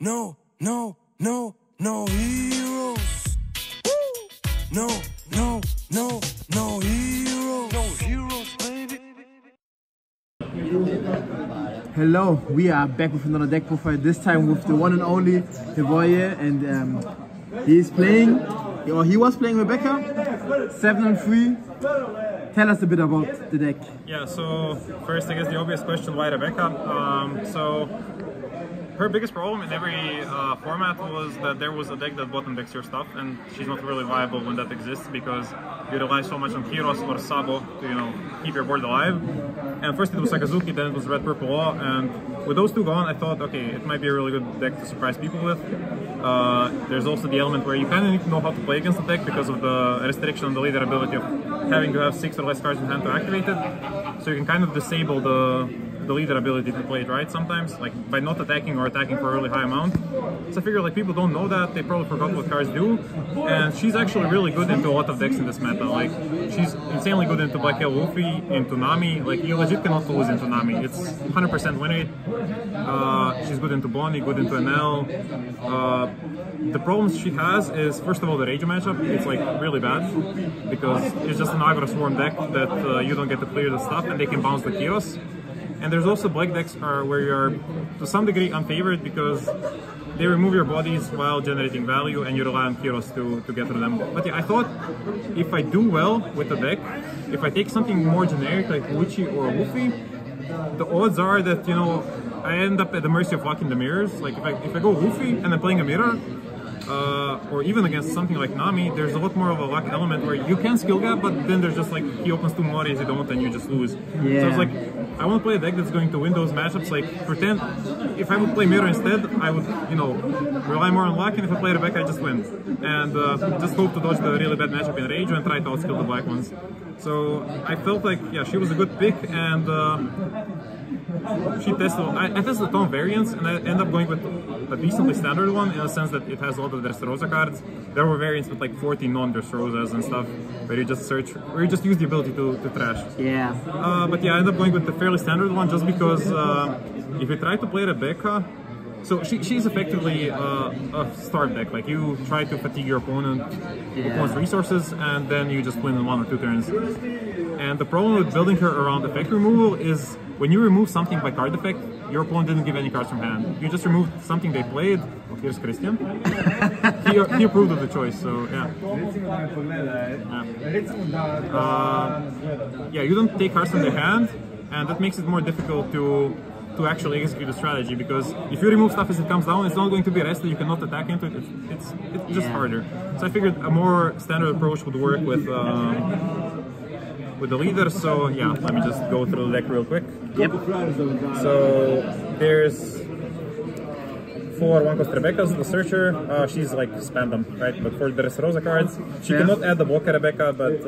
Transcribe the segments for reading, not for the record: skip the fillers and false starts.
no, no, no, no heroes. No, no, no, no heroes. No heroes, baby. Hello, we are back with another deck profile, this time with the one and only Hivoye, and he was playing Rebecca, 7-3. Tell us a bit about the deck. Yeah, so first I guess the obvious question, why Rebecca? So her biggest problem in every format was that there was a deck that bottom decks your stuff, and she's not really viable when that exists because you rely so much on Kyros or Sabo to, keep your board alive. And first it was Sakazuki, then it was Red Purple Law, and with those two gone, I thought, okay, it might be a really good deck to surprise people with. There's also the element where you kind of need to know how to play against the deck because of the restriction on the leader ability of having to have 6 or less cards in hand to activate it. So you can kind of disable the leader ability to play it right sometimes, like by not attacking or attacking for a really high amount. So I figure like people don't know that, they probably forgot what cards do, and she's actually really good into a lot of decks in this meta. Like she's insanely good into Black Hill Luffy, into Nami. Like you legit cannot lose into Nami. It's 100% win rate. She's good into Bonnie, good into NL. The problems she has is, first of all, the Rage matchup. It's like really bad because it's just an Agra Swarm deck that you don't get to clear the stuff, and they can bounce the Kyros. And there's also black decks where you're to some degree unfavored because they remove your bodies while generating value and you rely on Kyros to get through them. But yeah, I thought if I do well with the deck, if I take something more generic like Luchi or Luffy, the odds are that, I end up at the mercy of luck in the mirrors. Like if I go Luffy and I'm playing a mirror, or even against something like Nami, there's a lot more of a luck element where you can skill gap, but then there's just like he opens 2 Moris, you don't, and you just lose. Yeah. So it's like, I want to play a deck that's going to win those matchups. Like pretend if I would play mirror instead, I would, rely more on luck, and if I play Rebecca, I just win. And just hope to dodge the really bad matchup in Rage and try to outskill the black ones. So I felt like, yeah, she was a good pick, and she tested. I tested a ton of variants, and I ended up going with a decently standard one in the sense that it has a lot of Dressrosa cards. There were variants with like 40 non-Dressrosas and stuff, where you just search, where you just use the ability to trash. Yeah. But yeah, I ended up going with the fairly standard one just because if you try to play Rebecca, so she's effectively a start deck. Like you try to fatigue your opponent's resources, and then you just win in 1 or 2 turns. And the problem with building her around effect removal is when you remove something by card effect, your opponent didn't give any cards from hand. You just removed something they played. Oh, here's Christian. he approved of the choice, so yeah. You don't take cards from their hand, and that makes it more difficult to actually execute the strategy, because if you remove stuff as it comes down, it's not going to be rested, you cannot attack into it, it's just harder. So I figured a more standard approach would work with the leader, so yeah, let me just go through the deck real quick. Yep. So there's 4 1-cost Rebecca's, the Searcher, she's like spam them, right? But for the Dressrosa cards, she cannot add the Blocker Rebecca, but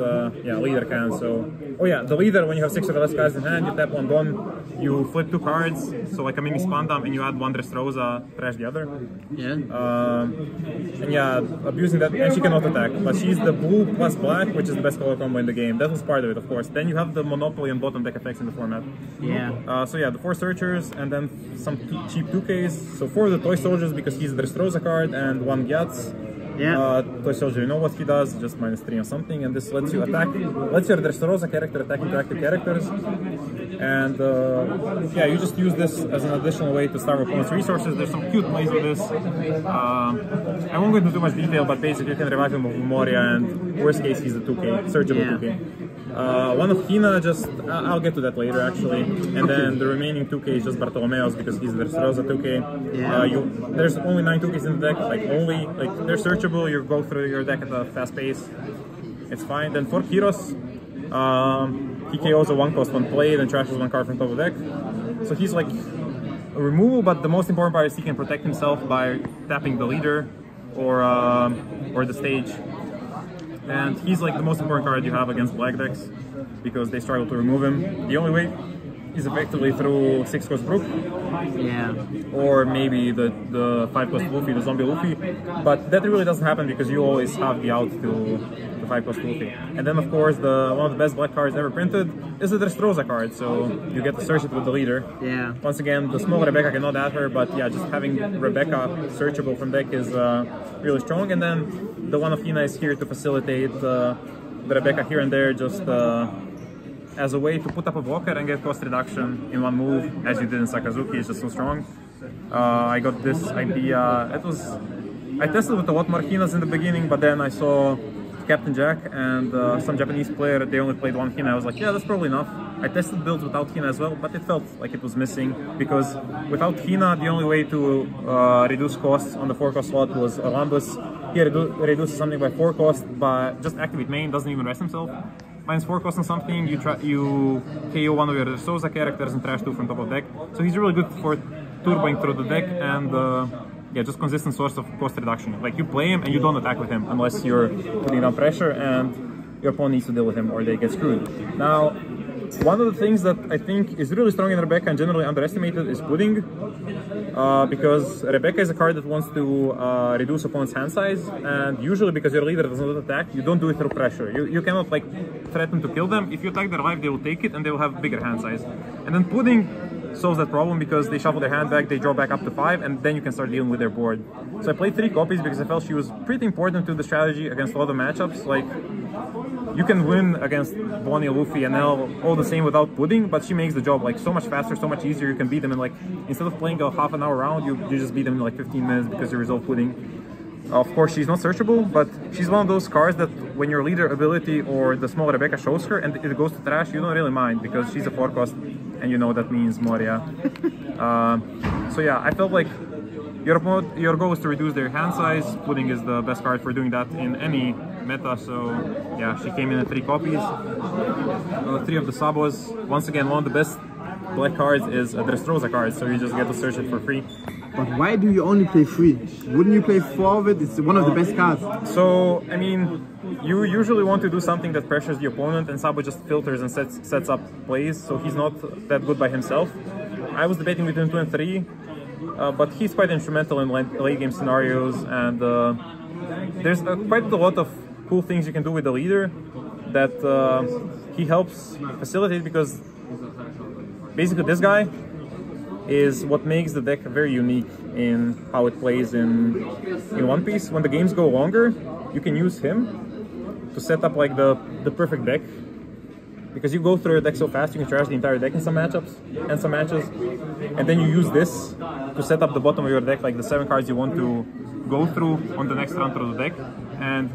yeah, leader can, so... Oh yeah, the leader, when you have 6 or less cards in hand, you tap 1 bomb, you flip 2 cards, so like a mini Spandam, and you add 1 Dressrosa, trash the other. Yeah. And yeah, abusing that, and she cannot attack, but she's the blue plus black, which is the best color combo in the game. That was part of it, of course. Then you have the Monopoly and bottom deck effects in the format. Yeah. So yeah, the 4 Searchers, and then some cheap 2Ks. So 4 of the Toy Soldiers, because he's the Dressrosa card, and 1 Gyatz. Yeah. Toy Soldier, you know what he does, just -3 or something, and this lets you attack, lets your Dressrosa character attack interactive characters. And yeah, you just use this as an additional way to starve opponent's resources. There's some cute plays with this. I won't go into too much detail, but basically you can revive him with Moria, and worst case he's a 2K, searchable 2K. One of Hina, just, I'll get to that later actually, and then the remaining 2K is just Bartolomeo's because he's the Dressrosa 2K. There's only 9 2Ks in the deck, they're searchable, you go through your deck at a fast pace, it's fine. Then for Kyros, he KOs a 1-cost when played and trashes 1 card from top of the deck. So he's like a removal, but the most important part is he can protect himself by tapping the leader or the stage. And he's like the most important card you have against black decks because they struggle to remove him. The only way is effectively through 6-cost Brook. Yeah. Or maybe the 5-cost Luffy, the zombie Luffy, but that really doesn't happen because you always have the out to the 5-cost Luffy. And then of course one of the best black cards ever printed is the Dressrosa card, so you get to search it with the leader. Yeah. Once again, the small Rebecca cannot add her, but yeah, just having Rebecca searchable from deck is really strong. And then the one of Hina is here to facilitate the Rebecca here and there, just as a way to put up a blocker and get cost reduction in one move, as you did in Sakazuki. It's just so strong. I got this idea. I tested with a lot more Hinas in the beginning, but then I saw Captain Jack and some Japanese player, they only played one Hina. I was like, yeah, that's probably enough. I tested builds without Hina as well, but it felt like it was missing, because without Hina, the only way to reduce costs on the 4-cost slot was Olympus. He reduces something by 4 cost, but just activate main, doesn't even rest himself. Minus 4 cost on something, you KO one of your Dressrosa characters and trash 2 from top of deck. So he's really good for turboing through the deck and yeah, just consistent source of cost reduction. Like, you play him and you don't attack with him unless you're putting down pressure and your opponent needs to deal with him or they get screwed. Now, one of the things that I think is really strong in Rebecca and generally underestimated is pudding. Because Rebecca is a card that wants to reduce opponent's hand size, and usually because your leader does not attack, you don't do it through pressure. You cannot like threaten to kill them. If you attack their life, they will take it and they will have bigger hand size. And then pudding solves that problem because they shuffle their hand back, they draw back up to 5, and then you can start dealing with their board. So I played 3 copies because I felt she was pretty important to the strategy against a lot of matchups. Like, you can win against Bonnie, Luffy, and L all the same without pudding, but she makes the job like so much faster, so much easier. You can beat them in like, instead of playing a half an hour round, you just beat them in like 15 minutes because you resolve pudding. Of course, she's not searchable, but she's one of those cards that when your leader ability or the small Rebecca shows her and it goes to trash, you don't really mind because she's a 4-cost and you know that means Moria. So yeah, I felt like your goal is to reduce their hand size. Pudding is the best card for doing that in any meta, so yeah, she came in at 3 copies. 3 of the Sabos. Once again, one of the best black cards is a Dressrosa card, so you just get to search it for free. But why do you only play 3? Wouldn't you play 4 of it? It's one of the best cards. So, I mean, you usually want to do something that pressures the opponent, and Sabo just filters and sets up plays, so he's not that good by himself. I was debating between 2 and 3, but he's quite instrumental in late game scenarios, and there's quite a lot of cool things you can do with the leader that he helps facilitate, because basically this guy is what makes the deck very unique in how it plays in One Piece. When the games go longer, you can use him to set up like the perfect deck, because you go through your deck so fast you can trash the entire deck in some matchups and some matches, and then you use this to set up the bottom of your deck, like the 7 cards you want to go through on the next run through the deck. And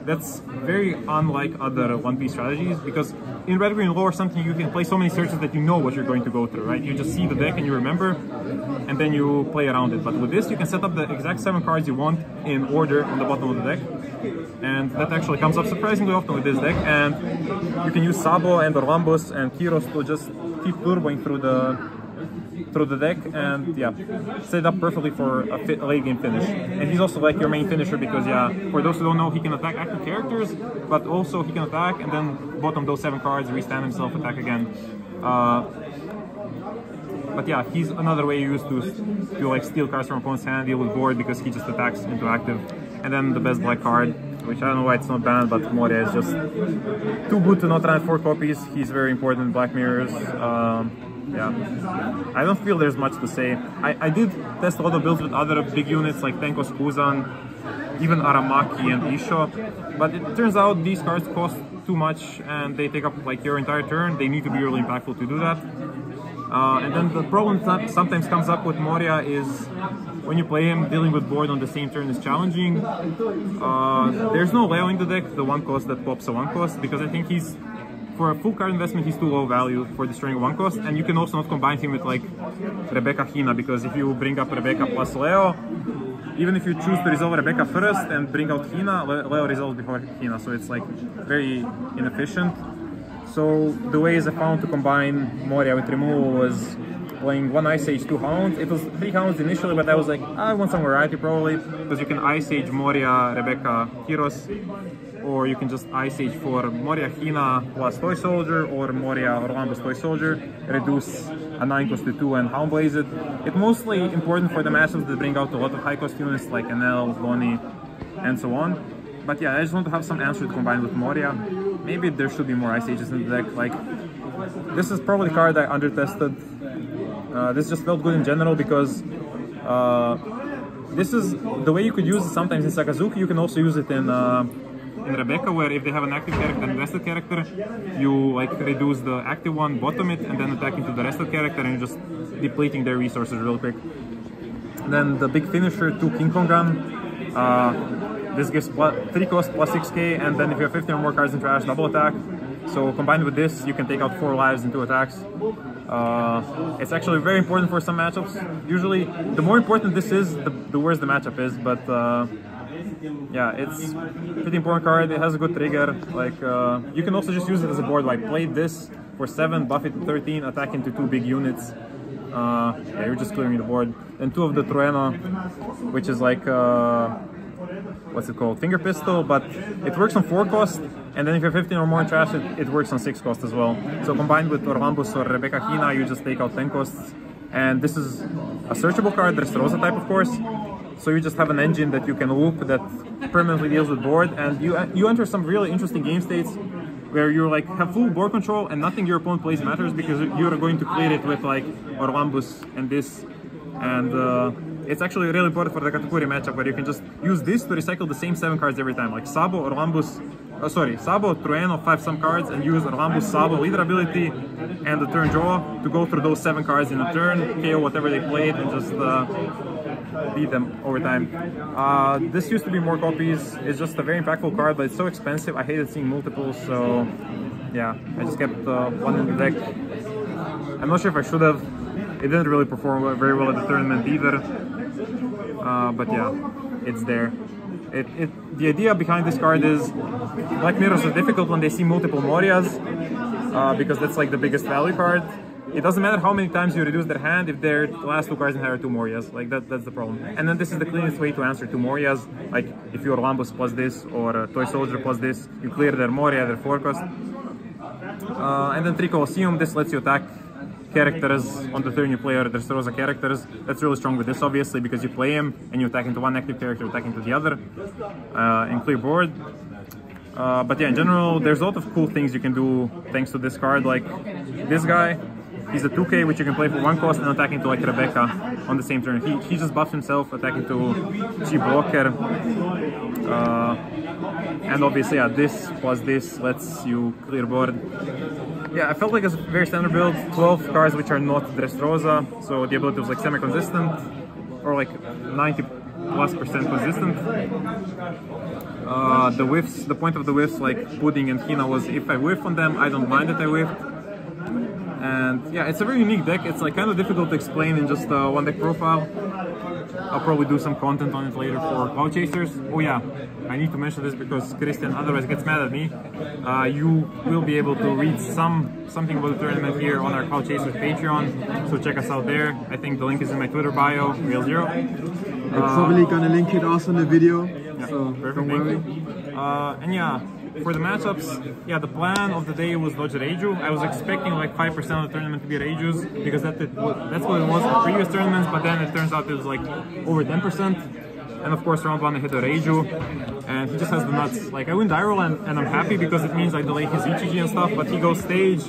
that's very unlike other One Piece strategies, because in Red, Green, Lore, something you can play so many searches that you know what you're going to go through, right? You just see the deck and you remember, and then you play around it. But with this, you can set up the exact 7 cards you want in order on the bottom of the deck, and that actually comes up surprisingly often with this deck. And you can use Sabo and Orlambus and Kiros to just keep turboing through the deck, and yeah, set up perfectly for a late game finish. And he's also like your main finisher because, yeah, for those who don't know, he can attack active characters, but also he can attack and then bottom those 7 cards, restand himself, attack again. But yeah, he's another way you use to like steal cards from opponent's hand, deal with board, because he just attacks into active. And then the best black card, which I don't know why it's not banned, but Moria is just too good to not run 4 copies. He's very important in Black Mirrors. Yeah, I don't feel there's much to say. I did test a lot of builds with other big units like Tenkos Kuzan, even Aramaki and Isho, but it turns out these cards cost too much and they take up like your entire turn. They need to be really impactful to do that. And then the problem that sometimes comes up with Moria is when you play him, dealing with board on the same turn is challenging. There's no Leo in the deck, the 1 cost that pops a 1 cost, because I think he's, for a full card investment, he's too low value for destroying a 1 cost, and you can also not combine him with like Rebecca Hina, because if you bring up Rebecca plus Leo, even if you choose to resolve Rebecca first and bring out Hina, Leo resolves before Hina, so it's like very inefficient. So the ways I found to combine Moria with removal was playing 1 Ice Age, 2 Hounds. It was 3 Hounds initially, but I was like, I want some variety probably, because you can Ice Age Moria, Rebecca, Kiros, or you can just Ice Age for Moria Hina plus Toy Soldier, or Moria Orlambus Toy Soldier, reduce a 9 cost to 2 and Hound Blaze it. It's mostly important for the matchups that bring out a lot of high cost units like Enel, Bonnie, and so on. But yeah, I just want to have some answer to combine with Moria. Maybe there should be more Ice Ages in the deck. Like, this is probably a card I undertested. This just felt good in general because this is the way you could use it sometimes in Sakazuki. You can also use it in Rebecca, where if they have an active character and rested character, you like reduce the active one, bottom it, and then attack into the rested character, and you're just depleting their resources real quick. And then the big finisher, 2 King Kong Gun. This gives 3 cost plus 6k, and then if you have 15 or more cards in trash, double attack. So combined with this, you can take out 4 lives in 2 attacks. It's actually very important for some matchups. Usually, the more important this is, the worse the matchup is. But yeah, it's a pretty important card. It has a good trigger. Like you can also just use it as a board wipe. Play this for 7, buff it to 13, attack into 2 big units. Yeah, you're just clearing the board. And 2 of the Trueno, which is like what's it called? Finger Pistol, but it works on 4 cost, and then if you're 15 or more in trash, it works on 6 cost as well. So combined with Orlambus or Rebecca Hina, you just take out 10 costs. And this is a searchable card, Dressrosa type of course. So you just have an engine that you can loop that permanently deals with board, and you enter some really interesting game states where you like have full board control and nothing your opponent plays matters because you're going to clear it with like Orlambus and this. And it's actually really important for the Katakuri matchup where you can just use this to recycle the same 7 cards every time. Like Sabo, Orlambus, Sabo, Trueno, 5 some cards, and use Orlambus, Sabo, leader ability, and the turn draw to go through those 7 cards in a turn, KO whatever they played, and just beat them over time. This used to be more copies. It's just a very impactful card, but it's so expensive. I hated seeing multiples, so yeah, I just kept one in the deck. I'm not sure if I should have. It didn't really perform very well at the tournament either, but yeah, it's there. The idea behind this card is Black Mirrors are difficult when they see multiple Morias, because that's like the biggest value card. It doesn't matter how many times you reduce their hand if their last 2 cards inherit 2 Morias. Like that's the problem. And then this is the cleanest way to answer 2 Morias. Like if you're Orlambus plus this or Toy Soldier plus this, you clear their Moria, their 4 cost. And then 3 Colosseum, this lets you attack characters on the turn you play, or Dressrosa characters. That's really strong with this obviously because you play him and you attack into one active character, attack into the other, and clear board. But yeah, in general, there's a lot of cool things you can do thanks to this card. Like this guy, he's a 2k which you can play for 1 cost and attack into like Rebecca on the same turn. He just buffs himself, attacking to Cheap Walker. And obviously, yeah, this plus this lets you clear board. Yeah, I felt like it's a very standard build. 12 cards which are not Dressrosa, so the ability was like semi-consistent, or like 90+% consistent. The whiffs, the point of the whiffs, like Pudding and Hina, was if I whiff on them, I don't mind that I whiffed. And yeah, it's a very unique deck. It's like kind of difficult to explain in just one deck profile. I'll probably do some content on it later for Cloud Chasers. Oh yeah, I need to mention this because Christian otherwise gets mad at me. You will be able to read something about the tournament here on our Cloud Chasers Patreon, so check us out there. I think the link is in my Twitter bio, RealZero. I'm probably gonna link it also in the video, yeah, so perfect, don't worry. And yeah, for the matchups, yeah, the plan of the day was dodge Reiju. I was expecting like 5% of the tournament to be Reijus because that's what it was in previous tournaments, but then it turns out it was like over 10%. And of course, round 1 I hit a Reiju, and he just has the nuts. Like I win die roll and I'm happy because it means I delay his Ichiji and stuff, but he goes stage,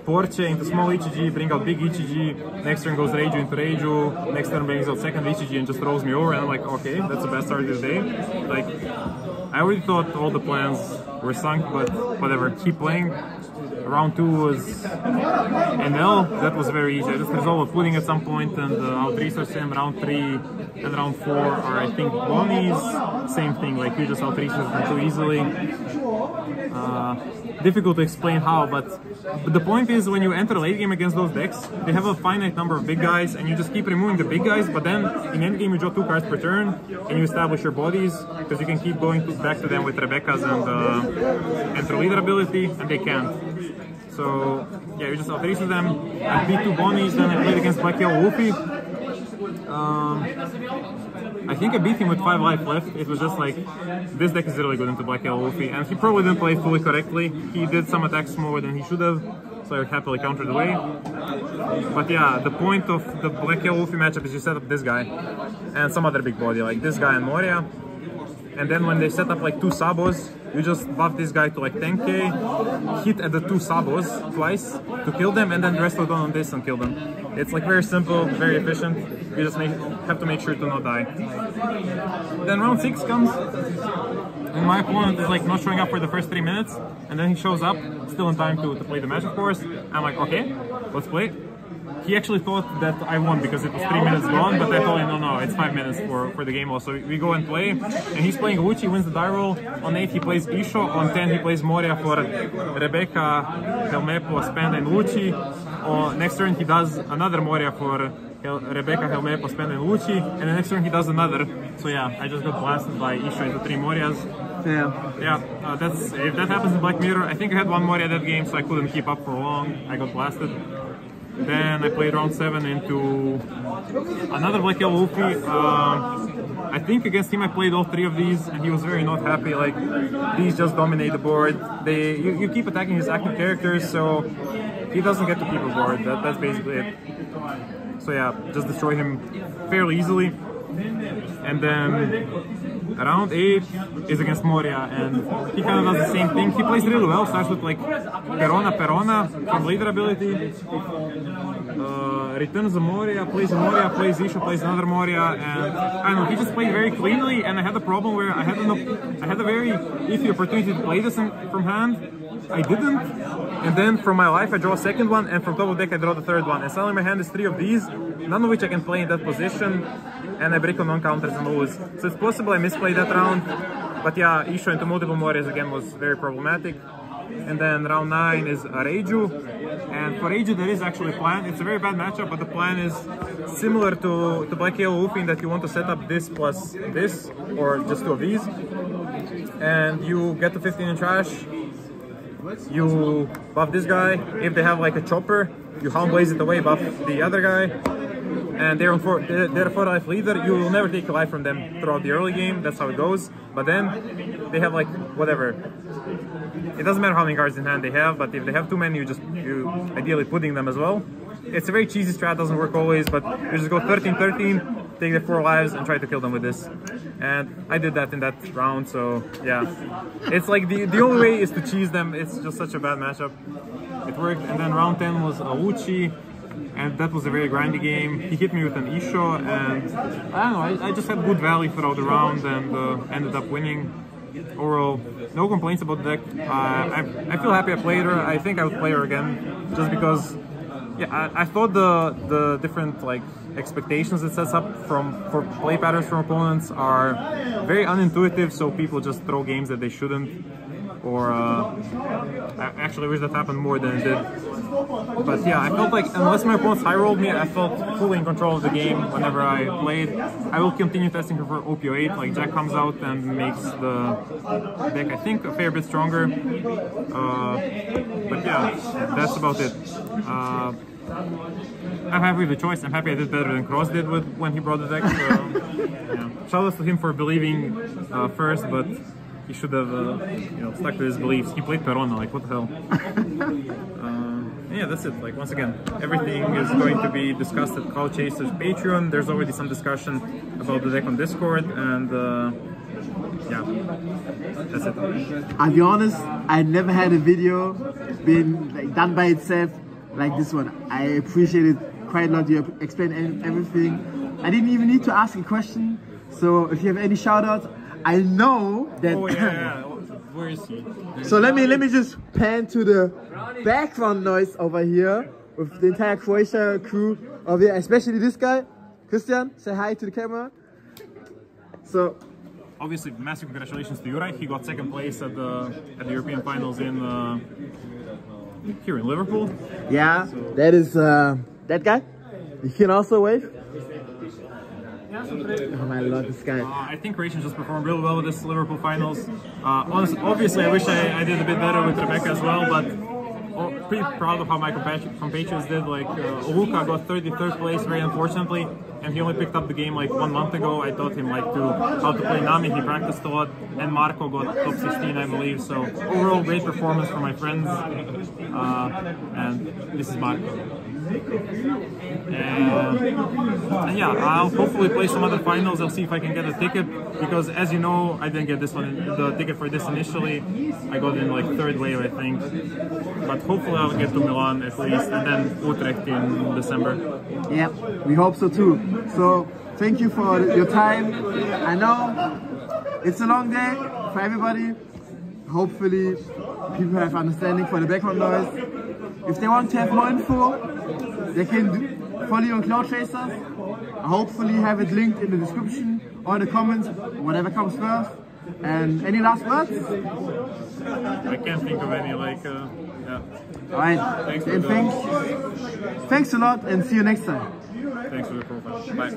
Porche into small Ichiji, bring out big Ichiji, next turn goes Reiju into Reiju, next turn brings out second Ichiji and just throws me over, and I'm like, okay, that's the best start of the day. Like, I already thought all the plans were sunk, but whatever, keep playing. Round 2 was NL, that was very easy. I just resolved a Pudding at some point and out resource him. Round 3 and round 4 are, I think, Bonnies. Same thing, like you just out resource them too easily. Difficult to explain how, but the point is when you enter late game against those decks, they have a finite number of big guys and you just keep removing the big guys, but then in end game you draw 2 cards per turn and you establish your bodies because you can keep going back to them with Rebecca's and enter leader ability, and they can't. So yeah, you just out-resource them. I beat 2 Bonnies, then I played against Black Yellow Wolfie. I think I beat him with 5 life left. It was just like, this deck is really good into Black Yellow Wolfie, and he probably didn't play it fully correctly. He did some attacks more than he should have, so I happily countered away. But yeah, the point of the Black Yellow Wolfie matchup is you set up this guy and some other big body, like this guy and Moria. And then when they set up like 2 Sabos, you just buff this guy to like 10k, hit at the 2 Sabos twice to kill them, and then the rest will go on this and kill them. It's like very simple, very efficient. You just have to make sure to not die. Then round 6 comes, and my opponent is like not showing up for the first 3 minutes, and then he shows up, still in time to play the match, of course. I'm like, okay, let's play. He actually thought that I won because it was 3 minutes gone, but I told him no, it's 5 minutes for the game also. We go and play, and he's playing Lucci, wins the die roll. On 8 he plays Isho, on 10 he plays Moria for Rebecca, Helmepo, Spend and Lucci. Next turn he does another Moria for Rebecca, Helmepo, Spend and Lucci, and the next turn he does another. So yeah, I just got blasted by Isho into 3 Morias. Yeah, if that happens in Black Mirror, I think I had 1 Moria that game, so I couldn't keep up for long. I got blasted. Then I played round 7 into another Black Yellow Wolfie. I think against him I played all 3 of these, and he was very not happy. Like, these just dominate the board. You keep attacking his active characters, so he doesn't get to keep a board. That's basically it. So yeah, just destroy him fairly easily. And then round 8 is against Moria, and he kind of does the same thing. He plays really well, starts with like Perona from leader ability, returns the Moria, plays Isho, plays another Moria, and I don't know, he just played very cleanly, and I had a problem where I had a very iffy opportunity to play this from hand. I didn't, and then from my life I draw a second one, and from top of deck I draw the third one, and suddenly my hand is 3 of these, none of which I can play in that position, and I break on non-counters and lose. So it's possible I misplayed that round, but yeah, Isho into multiple Morias again was very problematic. And then round 9 is Reiju, and for Reiju there is actually a plan. It's a very bad matchup, but the plan is similar to Black Yellow Wolfie in that you want to set up this plus this, or just 2 of these, and you get to 15 in trash. You buff this guy. If they have like a chopper, you Hound Blaze it away, buff the other guy, and they're a 4 life leader. You will never take a life from them throughout the early game. That's how it goes. But then they have like whatever. It doesn't matter how many cards in hand they have, but if they have too many, you ideally pudding them as well. It's a very cheesy strat, doesn't work always, but you just go 13-13, take their 4 lives and try to kill them with this. And I did that in that round, so yeah. It's like the only way is to cheese them. It's just such a bad matchup. It worked. And then round 10 was Auchi, and that was a very grindy game. He hit me with an Isho, and I don't know, I just had good value throughout the round and ended up winning. Overall, no complaints about the deck. I feel happy I played her. I think I would play her again, just because, yeah, I thought the different like expectations it sets up for play patterns from opponents are very unintuitive, so people just throw games that they shouldn't. Or I actually wish that happened more than it did. But yeah, I felt like unless my opponents high rolled me, I felt fully in control of the game whenever I played. I will continue testing her for OPO8, like Jack comes out and makes the deck, I think, a fair bit stronger. But yeah, that's about it. I'm happy with the choice. I'm happy I did better than Cross did when he brought the deck. So yeah, shout out to him for believing first, but he should have stuck to his beliefs. He played Perona, like what the hell. Yeah, that's it. Like, once again, everything is going to be discussed at Cloud Chaser's Patreon. There's already some discussion about the deck on Discord, and yeah, that's it. I'll be honest, I never had a video been like done by itself like this one. I appreciate it quite a lot. You explained everything. I didn't even need to ask a question. So if you have any shout outs, I know that. Oh yeah. Where is he? So let me just pan to the background noise over here with the entire Croatia crew over here, especially this guy. Christian, say hi to the camera. So obviously, massive congratulations to Juraj. He got second place at the European Finals in here in Liverpool. Yeah, so that is that guy. You can also wave. Oh my lord, this guy. I think Croatians just performed really well with this Liverpool Finals. Obviously, I wish I did a bit better with Rebecca as well, but pretty proud of how my compatriots did. Like, Oluka got 33rd place, very unfortunately. and he only picked up the game like 1 month ago. I taught him like how to play Nami. He practiced a lot, and Marco got top 16, I believe. So overall, great performance for my friends, and this is Marco. And yeah, I'll hopefully play some other finals. I'll see if I can get a ticket, because as you know, I didn't get this one, the ticket for this initially. I got in like 3rd wave, I think, but hopefully I'll get to Milan at least, and then Utrecht in December. Yeah, we hope so too. So thank you for your time. I know it's a long day for everybody. Hopefully people have understanding for the background noise. If they want to have more info, they can follow you on Cloud Chasers. I hopefully have it linked in the description or in the comments, whatever comes first. And any last words? I can't think of any, yeah. Alright, Thanks thanks a lot, and see you next time. Thanks for the profile. Bye.